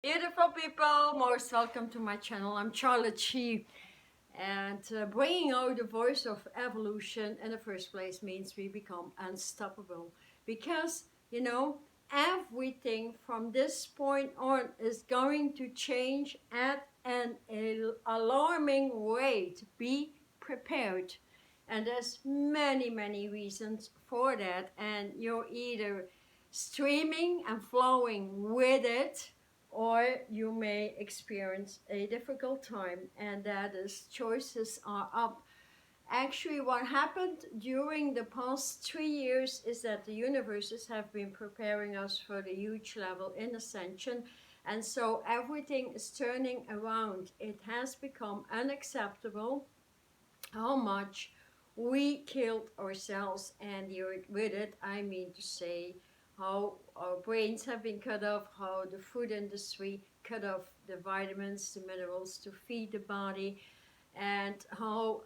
Beautiful people, most welcome to my channel. I'm Charlotte Chi, and bringing out the voice of evolution in the first place means we become unstoppable, because everything from this point on is going to change at an alarming rate. Be prepared, and there's many reasons for that, and you're either streaming and flowing with it, or you may experience a difficult time, and that is choices are up. Actually, what happened during the past 3 years is that the universes have been preparing us for the huge level in ascension, and so everything is turning around. It has become unacceptable how much we killed ourselves and the earth with it. I mean to say, how our brains have been cut off, how the food industry cut off the vitamins, the minerals to feed the body, and how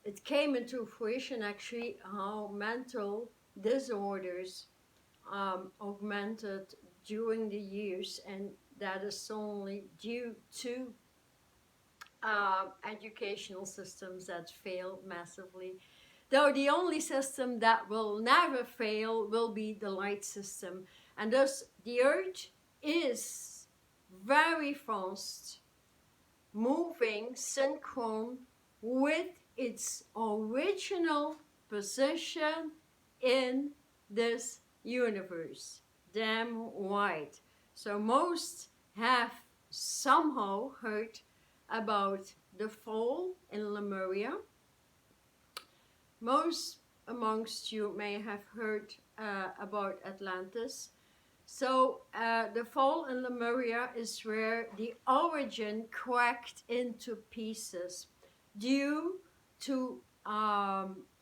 it came into fruition actually how mental disorders augmented during the years, and that is only due to educational systems that fail massively. Though the only system that will never fail will be the light system. And thus the earth is very fast moving synchron with its original position in this universe. Damn right. So most have somehow heard about the fall in Lemuria. Most amongst you may have heard about Atlantis. So the fall in Lemuria is where the origin cracked into pieces due to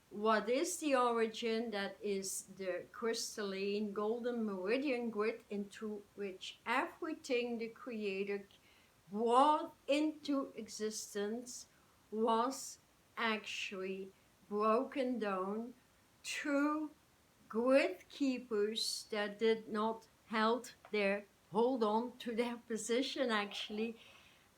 what is the origin, that is the crystalline golden meridian grid into which everything the creator brought into existence was actually broken down through grid keepers that did not hold on to their position actually,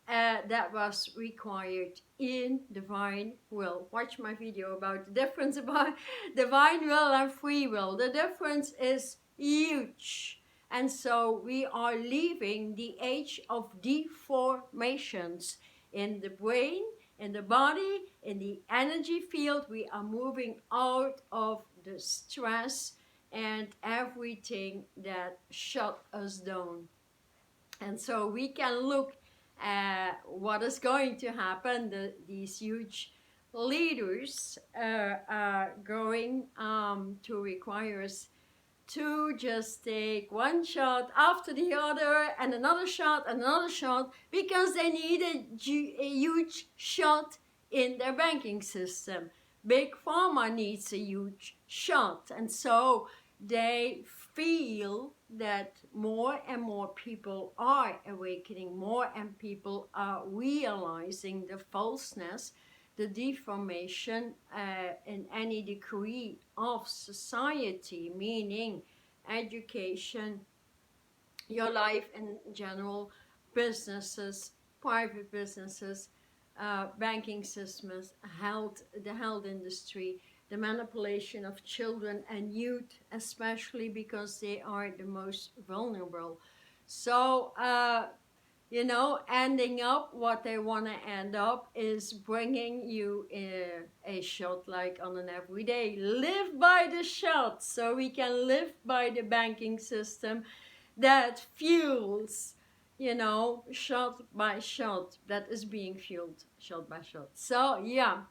that was required in divine will. Watch my video about the difference about divine will and free will. The difference is huge. And so we are leaving the age of deformations in the brain, in the body, in the energy field. We are moving out of the stress and everything that shut us down. And so we can look at what is going to happen. These huge leaders are going to require us to just take one shot after the other, and another shot, because they need a huge shot in their banking system. Big Pharma needs a huge shot, and so they feel that more and more people are awakening, more and people are realizing the falseness, the deformation in any degree of society, meaning education, your life in general, businesses, private businesses, banking systems, the health industry, the manipulation of children and youth, especially because they are the most vulnerable. So ending up what they want to end up is bringing you a shot like on an everyday. Live by the shot, so we can live by the banking system that fuels, shot by shot, that is being fueled shot by shot. So yeah,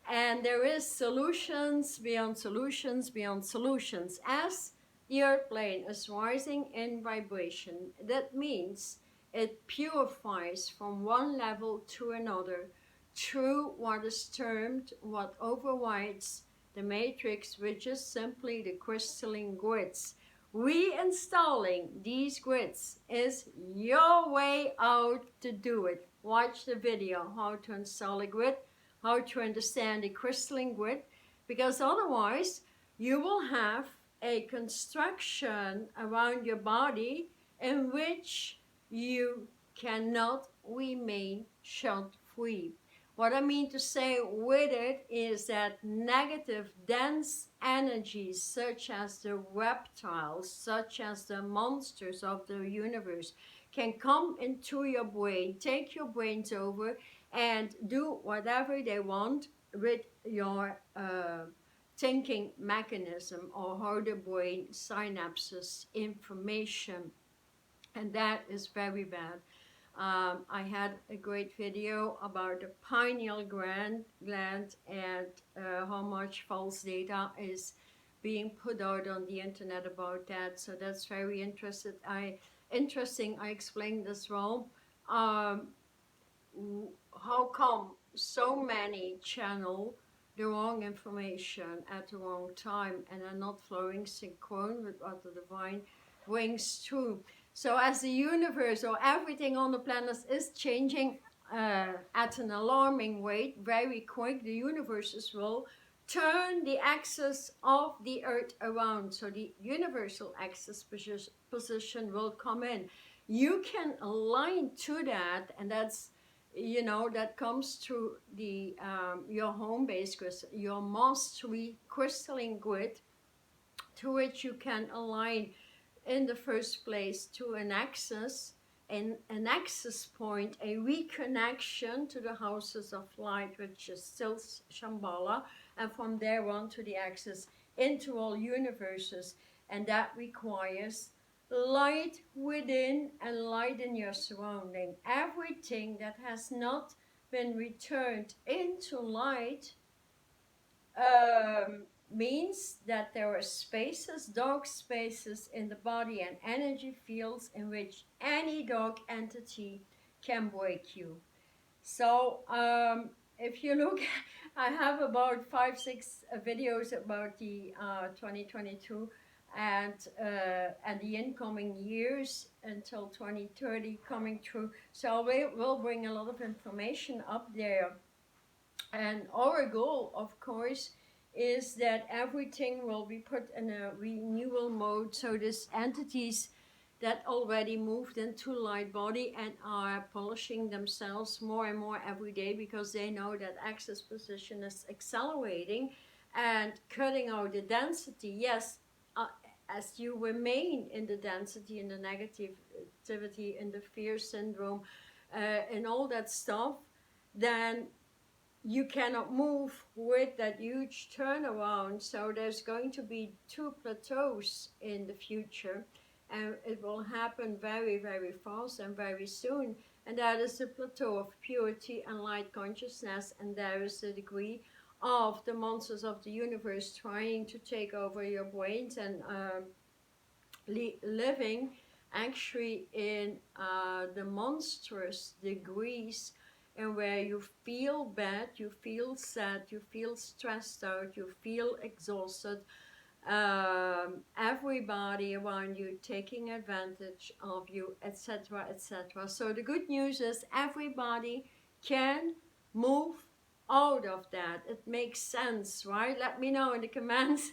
and there is solutions beyond solutions beyond solutions. As the earth plane is rising in vibration, that means it purifies from one level to another through what is termed, what overrides the matrix, which is simply the crystalline grids. Reinstalling these grids is your way out to do it. Watch the video how to install a grid, how to understand the crystalline grid, because otherwise you will have a construction around your body in which you cannot remain shot-free. What I mean to say with it is that negative, dense energies such as the reptiles, such as the monsters of the universe, can come into your brain, take your brains over, and do whatever they want with your thinking mechanism, or how the brain synapses information, and that is very bad. I had a great video about the pineal gland and how much false data is being put out on the internet about that. So that's very interesting. I explained this well. Um, how come so many channel the wrong information at the wrong time and are not flowing synchron with what the divine brings through? So as the universe or everything on the planet is changing at an alarming rate, very quick, the universes will turn the axis of the earth around. So the universal axis position will come in. You can align to that, and that's, you know, that comes through the your home base crystal, your mastery crystalline grid, to which you can align in the first place to an axis, an access point, a reconnection to the houses of light, which is still Shambhala, and from there on to the axis into all universes. And that requires light within and light in your surrounding. Everything that has not been returned into light means that there are spaces, dark spaces in the body and energy fields in which any dark entity can break you. So if you look, I have about 5-6 videos about the 2022 and the incoming years until 2030 coming through. So we will bring a lot of information up there. And our goal, of course, is that everything will be put in a renewal mode. So these entities that already moved into light body and are polishing themselves more and more every day, because they know that access position is accelerating and cutting out the density. Yes, as you remain in the density, in the negativity, in the fear syndrome, and all that stuff, then you cannot move with that huge turnaround. So there's going to be 2 plateaus in the future, and it will happen very, very fast and very soon. And that is the plateau of purity and light consciousness, and there is the degree of the monsters of the universe trying to take over your brains and living actually in the monstrous degrees, and where you feel bad, you feel sad, you feel stressed out, you feel exhausted, everybody around you taking advantage of you, etc., etc. So the good news is everybody can move out of that. It makes sense, right? Let me know in the comments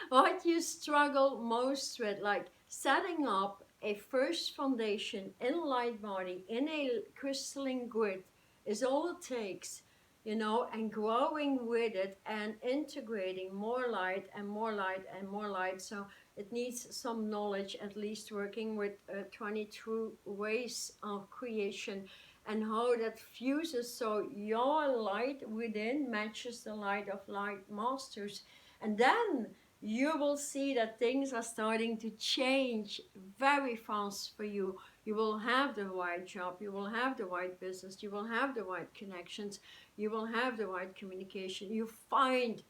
what you struggle most with, like setting up a first foundation in light body, in a crystalline grid, is all it takes, you know, and growing with it and integrating more light and more light and more light. So it needs some knowledge, at least working with 22 ways of creation and how that fuses, so your light within matches the light of light masters. And then you will see that things are starting to change very fast for you. You will have the right job, you will have the right business, you will have the right connections, you will have the right communication. You find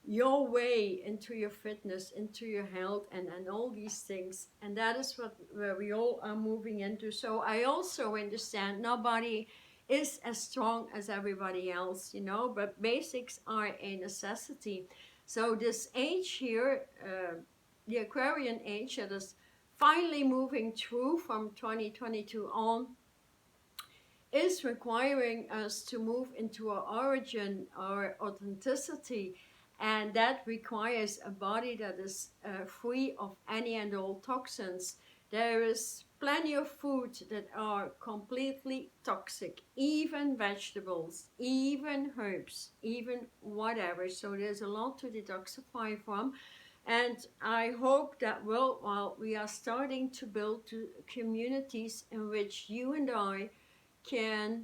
your way into your fitness, into your health, and all these things. And that is where we all are moving into. So I also understand nobody is as strong as everybody else, you know, but basics are a necessity. So this age here, the Aquarian age that is finally moving through from 2022 on, is requiring us to move into our origin, our authenticity, and that requires a body that is free of any and all toxins. There is plenty of foods that are completely toxic, even vegetables, even herbs, even whatever. So there's a lot to detoxify from. And I hope that while we are starting to build communities in which you and I can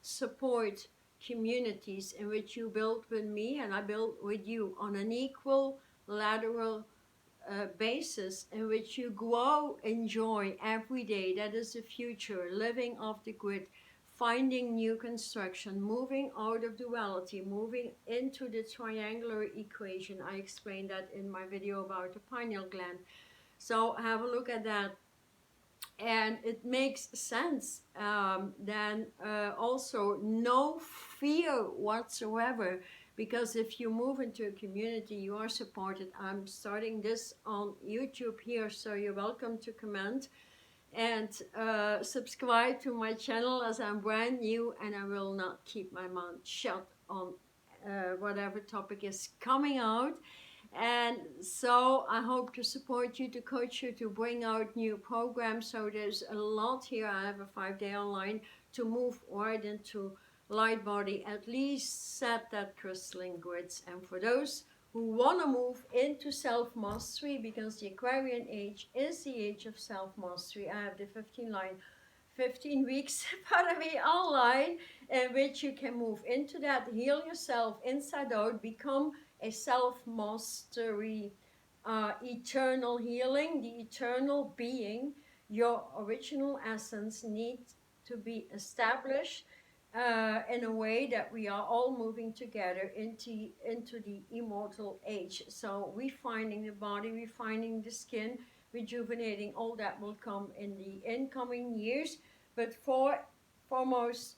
support, communities in which you build with me and I build with you on an equal lateral basis, in which you grow, enjoy every day. That is the future, living off the grid, finding new construction, moving out of duality, moving into the triangular equation. I explained that in my video about the pineal gland. So have a look at that. And it makes sense. Then also no fear whatsoever, because if you move into a community, you are supported. I'm starting this on YouTube here, so you're welcome to comment and subscribe to my channel, as I'm brand new and I will not keep my mouth shut on whatever topic is coming out. And so I hope to support you, to coach you, to bring out new programs. So there's a lot here. I have a 5-day online to move right into light body, at least set that crystalline grids. And for those who want to move into self-mastery, because the Aquarian age is the age of self-mastery, I have the 15 weeks Academy online, in which you can move into that, heal yourself inside out, become a self-mastery, eternal healing. The eternal being, your original essence, needs to be established in a way that we are all moving together into the immortal age. So refining the body, refining the skin, rejuvenating, all that will come in the incoming years. But foremost,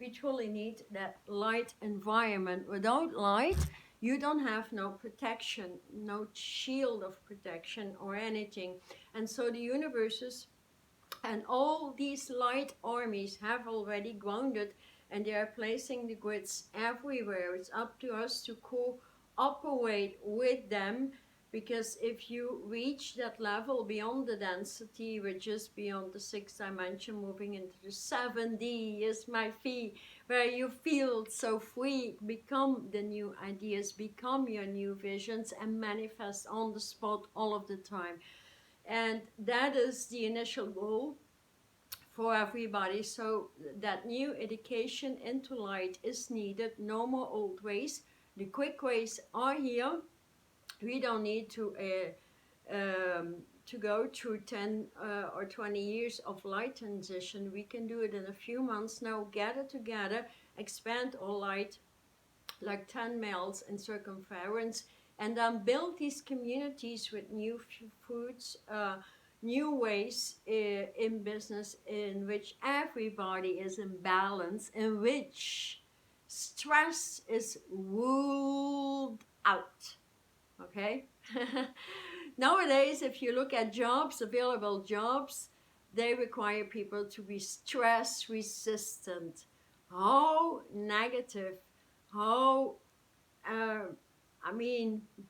we truly need that light environment. Without light, you don't have no protection, no shield of protection or anything. And so the universes and all these light armies have already grounded, and they are placing the grids everywhere. It's up to us to cooperate with them, because if you reach that level beyond the density, we're just beyond the 6th dimension, moving into the 7D is my fee, where you feel so free, become the new ideas, become your new visions, and manifest on the spot all of the time. And that is the initial goal for everybody. So that new education into light is needed. No more old ways. The quick ways are here. We don't need to go through 10 or 20 years of light transition. We can do it in a few months now. Gather together, expand our light like 10 miles in circumference, and then build these communities with new foods, new ways in business, in which everybody is in balance, in which stress is ruled out. Okay? Nowadays, if you look at jobs, available jobs, they require people to be stress resistant. How negative, how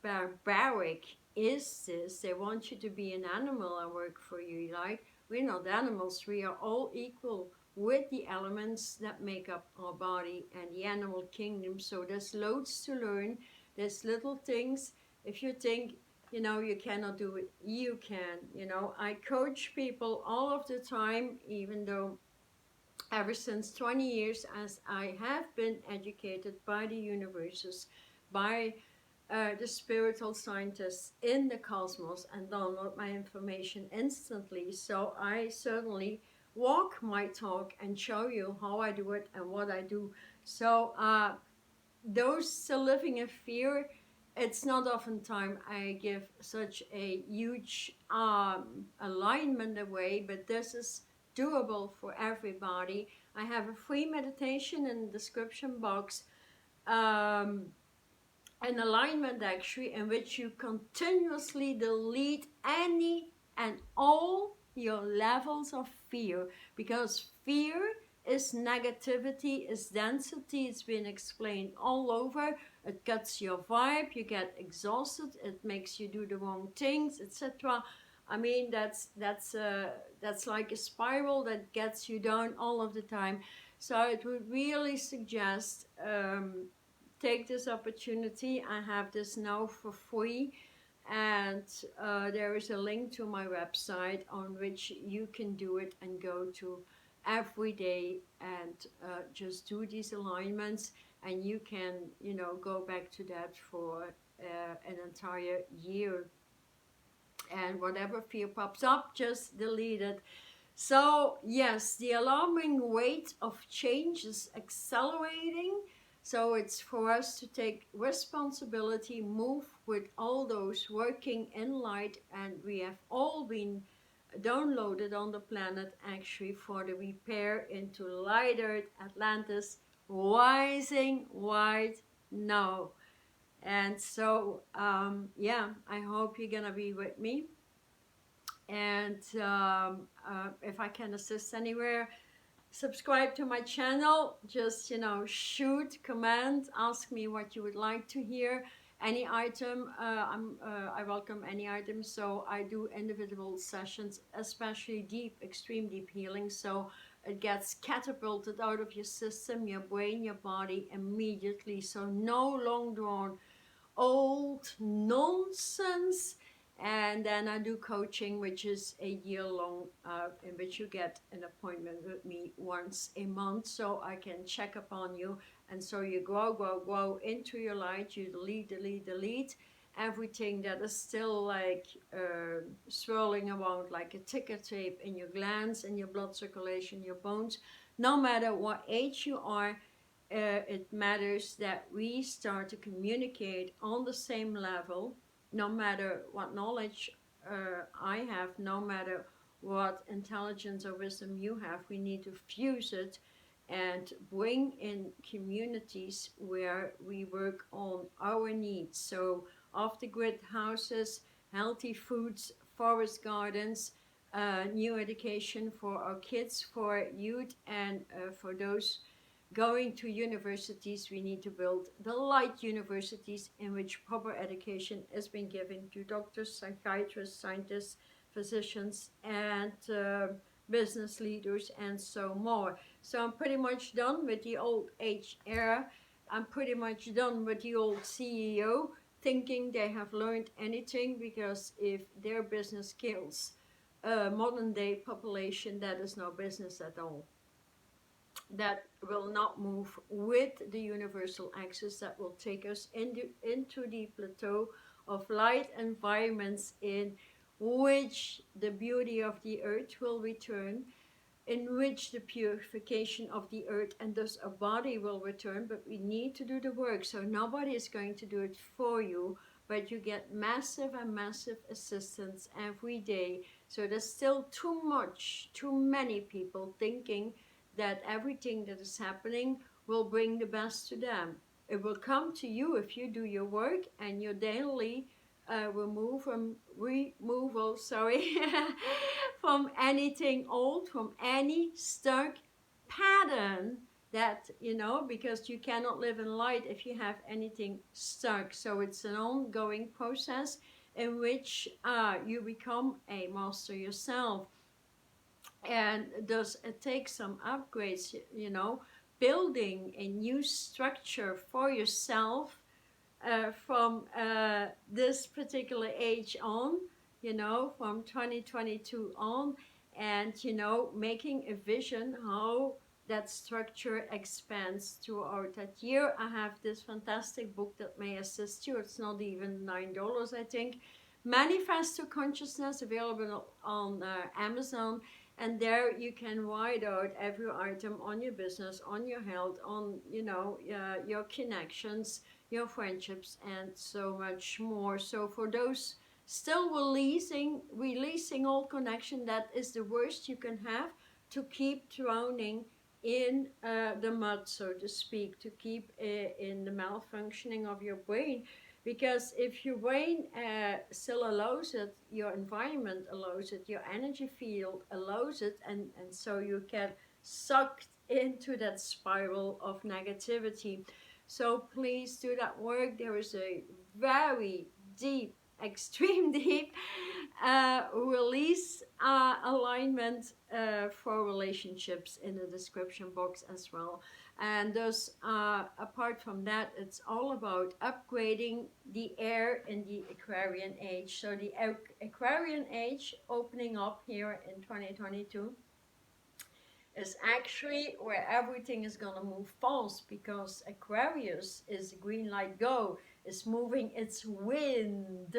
barbaric is this? They want you to be an animal and work for you. Like, we're not animals, we are all equal with the elements that make up our body and the animal kingdom. So there's loads to learn. There's little things. If you think, you cannot do it, you can. I coach people all of the time, even though ever since 20 years, as I have been educated by the universes, by the spiritual scientists in the cosmos, and download my information instantly. So I certainly walk my talk and show you how I do it and what I do. So those still living in fear, it's not often time I give such a huge alignment away, but this is doable for everybody. I have a free meditation in the description box, an alignment actually, in which you continuously delete any and all your levels of fear, because fear is negativity, is density. It's been explained all over. It cuts your vibe, you get exhausted, it makes you do the wrong things, etc. I mean, that's like a spiral that gets you down all of the time. So I would really suggest, take this opportunity. I have this now for free, and there is a link to my website on which you can do it and go to every day and just do these alignments, and you can, you know, go back to that for an entire year. And whatever fear pops up, just delete it. So yes, the alarming rate of change is accelerating. So it's for us to take responsibility, move with all those working in light, and we have all been downloaded on the planet actually for the repair into lighter Atlantis, rising right now. And so, yeah, I hope you're gonna be with me. And if I can assist anywhere, subscribe to my channel. Just, you know, shoot, comment, ask me what you would like to hear. Any item, I welcome any item. So I do individual sessions, especially deep, extreme deep healing. So it gets catapulted out of your system, your brain, your body immediately. So no long drawn old nonsense. And then I do coaching, which is a year long, in which you get an appointment with me once a month, so I can check upon you. And so you grow into your light. You delete everything that is still like swirling around like a ticker tape in your glands, in your blood circulation, your bones. No matter what age you are, it matters that we start to communicate on the same level. No matter what knowledge I have, no matter what intelligence or wisdom you have, we need to fuse it and bring in communities where we work on our needs. So off the grid houses, healthy foods, forest gardens, new education for our kids, for youth, and for those going to universities. We need to build the light universities in which proper education is being given to doctors, psychiatrists, scientists, physicians, and business leaders, and so more. So I'm pretty much done with the old age era. I'm pretty much done with the old CEO thinking they have learned anything, because if their business kills modern day population, that is no business at all. That will not move with the universal axis that will take us into the plateau of light environments in which the beauty of the earth will return, in which the purification of the earth and thus a body will return. But we need to do the work, so nobody is going to do it for you, but you get massive and massive assistance every day. So there's still too many people thinking that everything that is happening will bring the best to them. It will come to you if you do your work and your daily removal, sorry, from anything old, from any stuck pattern that, you know, because you cannot live in light if you have anything stuck. So it's an ongoing process in which you become a master yourself. And does it take some upgrades, you know, building a new structure for yourself from this particular age on, you know, from 2022 on, and, you know, making a vision how that structure expands throughout that year. I have this fantastic book that may assist you. It's not even $9, I think. Manifesto Consciousness, available on Amazon. And there you can write out every item on your business, on your health, on, you know, your connections, your friendships, and so much more. So for those still releasing all connection, that is the worst you can have, to keep drowning in the mud, so to speak, to keep in the malfunctioning of your brain. Because if your brain still allows it, your environment allows it, your energy field allows it, and so you get sucked into that spiral of negativity. So please do that work. There is a very deep, extreme deep release alignment for relationships in the description box as well. And thus, apart from that, it's all about upgrading the air in the Aquarian age. So the Aquarian age opening up here in 2022 is actually where everything is going to move fast, because Aquarius is green light go, is moving its wind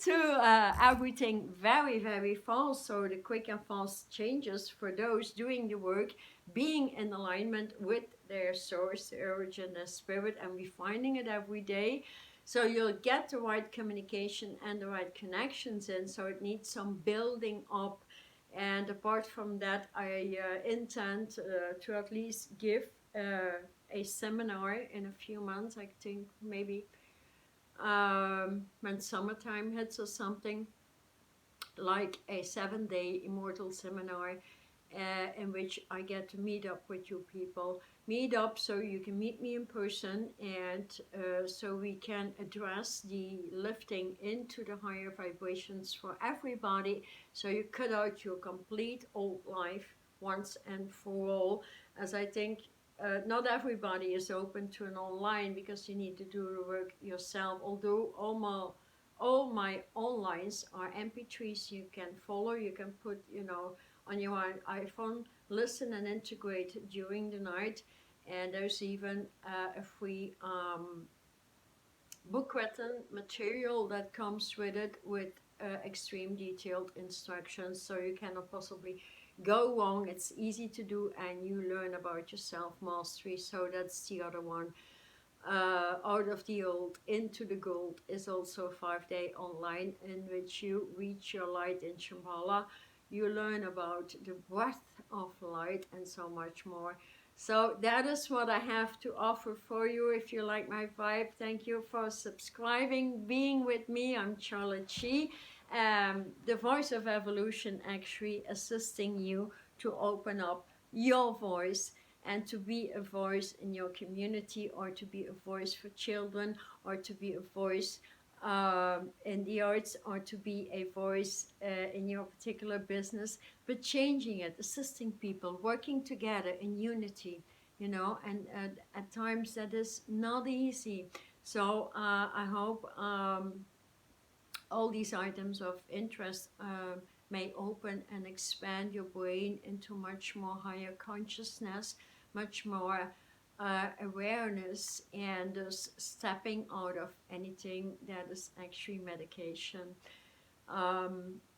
to everything very, very fast. So the quick and fast changes for those doing the work, being in alignment with their source, their origin, their spirit, and refining it every day. So you'll get the right communication and the right connections in. So it needs some building up. And apart from that, I intend to at least give a seminar in a few months. I think maybe when summertime hits or something, like a 7-day immortal seminar in which I get to meet up with you people. Meet up so you can meet me in person, and so we can address the lifting into the higher vibrations for everybody. So you cut out your complete old life once and for all, as I think not everybody is open to an online, because you need to do the work yourself. Although all my onlines are MP3s you can follow, you can put, on your iPhone, listen and integrate during the night. And there's even a free book written material that comes with it, with extreme detailed instructions, so you cannot possibly go wrong. It's easy to do, and you learn about your self mastery. So that's the other one. Out of the old into the gold is also a 5-day online, in which you reach your light in Shambhala. You learn about the breath of light and so much more. So that is what I have to offer for you. If you like my vibe, thank you for subscribing, being with me. I'm Charlotte Chi, the voice of evolution, actually assisting you to open up your voice and to be a voice in your community, or to be a voice for children, or to be a voice in the arts, or to be a voice in your particular business, but changing it, assisting people, working together in unity, and at times that is not easy. So I hope all these items of interest may open and expand your brain into much more higher consciousness, much more awareness, and stepping out of anything that is actually medication.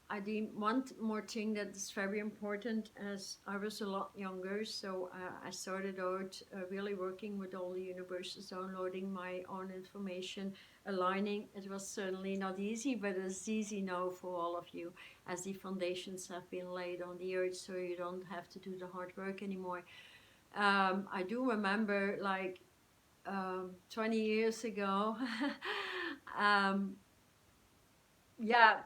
I think one more thing that is very important, as I was a lot younger, so I started out really working with all the universes, downloading my own information, aligning. It was certainly not easy, but it's easy now for all of you, as the foundations have been laid on the earth, so you don't have to do the hard work anymore. I do remember, like 20 years ago, yeah,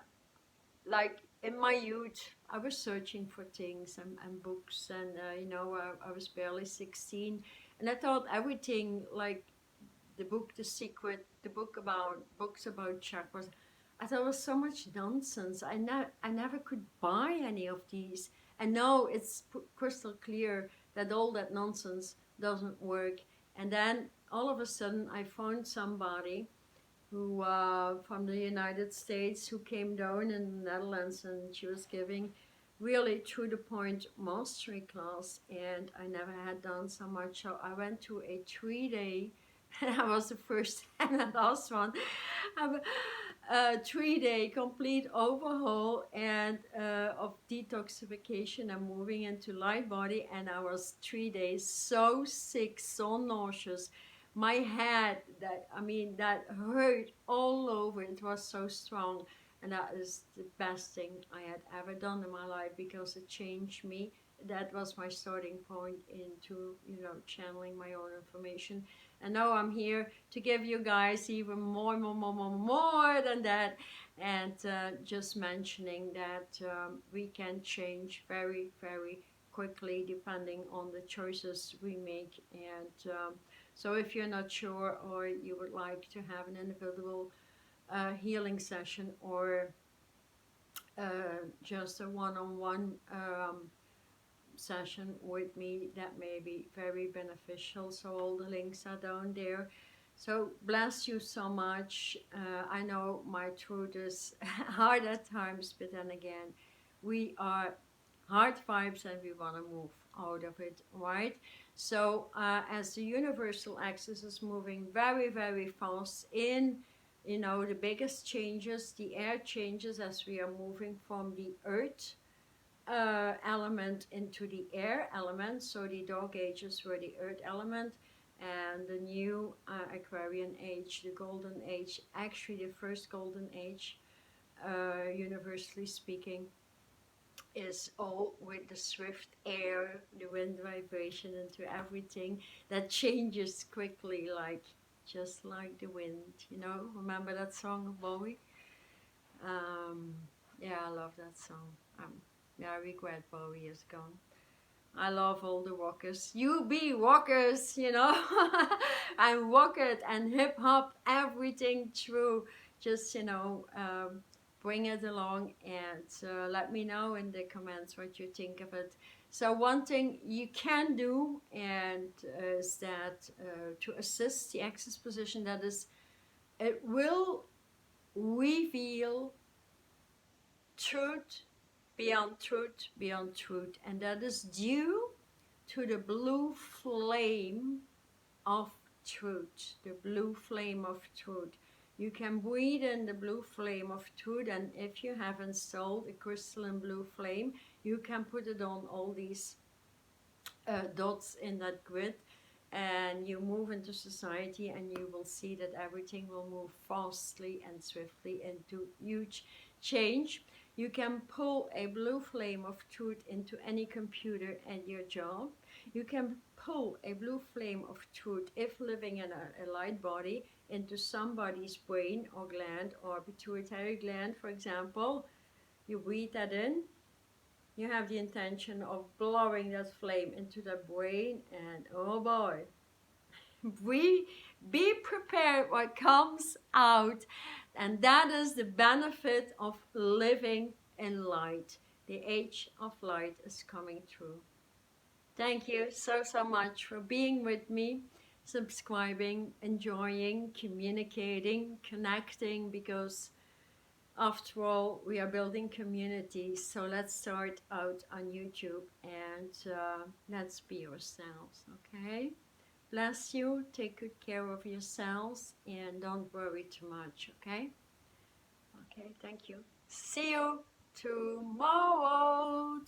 like in my youth, I was searching for things and books, and I was barely 16, and I thought everything, like the book The Secret, the books about chakras, I thought it was so much nonsense. I never could buy any of these, and now it's crystal clear that all that nonsense doesn't work. And then all of a sudden, I found somebody who from the United States, who came down in the Netherlands, and she was giving really to the point mastery class, and I never had done so much. So I went to a 3-day, and I was the first and the last one, a 3-day complete overhaul and of detoxification and moving into light body. And I was 3 days so sick, so nauseous. My head, that hurt all over. It was so strong, and that is the best thing I had ever done in my life, because it changed me. That was my starting point into channeling my own information. And now I'm here to give you guys even more than that, and just mentioning that we can change very, very quickly depending on the choices we make. And so if you're not sure, or you would like to have an individual healing session, or just a one-on-one session with me, that may be very beneficial. So all the links are down there. So bless you so much. I know my truth is hard at times, but then again, we are hard vibes and we want to move out of it, right? So as the universal axis is moving very, very fast in, you know, the biggest changes, the air changes as we are moving from the earth element into the air element. So the dog ages were the earth element, and the new aquarian age, the golden age, actually the first golden age, universally speaking, is all with the swift air, the wind vibration into everything that changes quickly, like just like the wind, you know. Remember that song of Bowie? um, yeah, I love that song. Yeah, I regret Bowie is gone. I love all the rockers. You be rockers, you know. And rock it and hip hop, everything true. Just, you know, bring it along and let me know in the comments what you think of it. So one thing you can do and is that to assist the axis position, that is, it will reveal truth beyond truth beyond truth, and that is due to the blue flame of truth. The blue flame of truth. You can breathe in the blue flame of truth, and if you have installed a crystalline blue flame, you can put it on all these dots in that grid, and you move into society and you will see that everything will move fastly and swiftly into huge change. You can pull a blue flame of truth into any computer at your job. You can pull a blue flame of truth, if living in a light body, into somebody's brain or gland or pituitary gland, for example. You breathe that in. You have the intention of blowing that flame into the brain, and oh boy, be prepared what comes out. And that is the benefit of living in light. The age of light is coming through. Thank you so much for being with me, subscribing, enjoying, communicating, connecting, because after all, we are building communities. So let's start out on YouTube and let's be ourselves, okay? Bless you, take good care of yourselves, and don't worry too much, okay? Okay, thank you. See you tomorrow.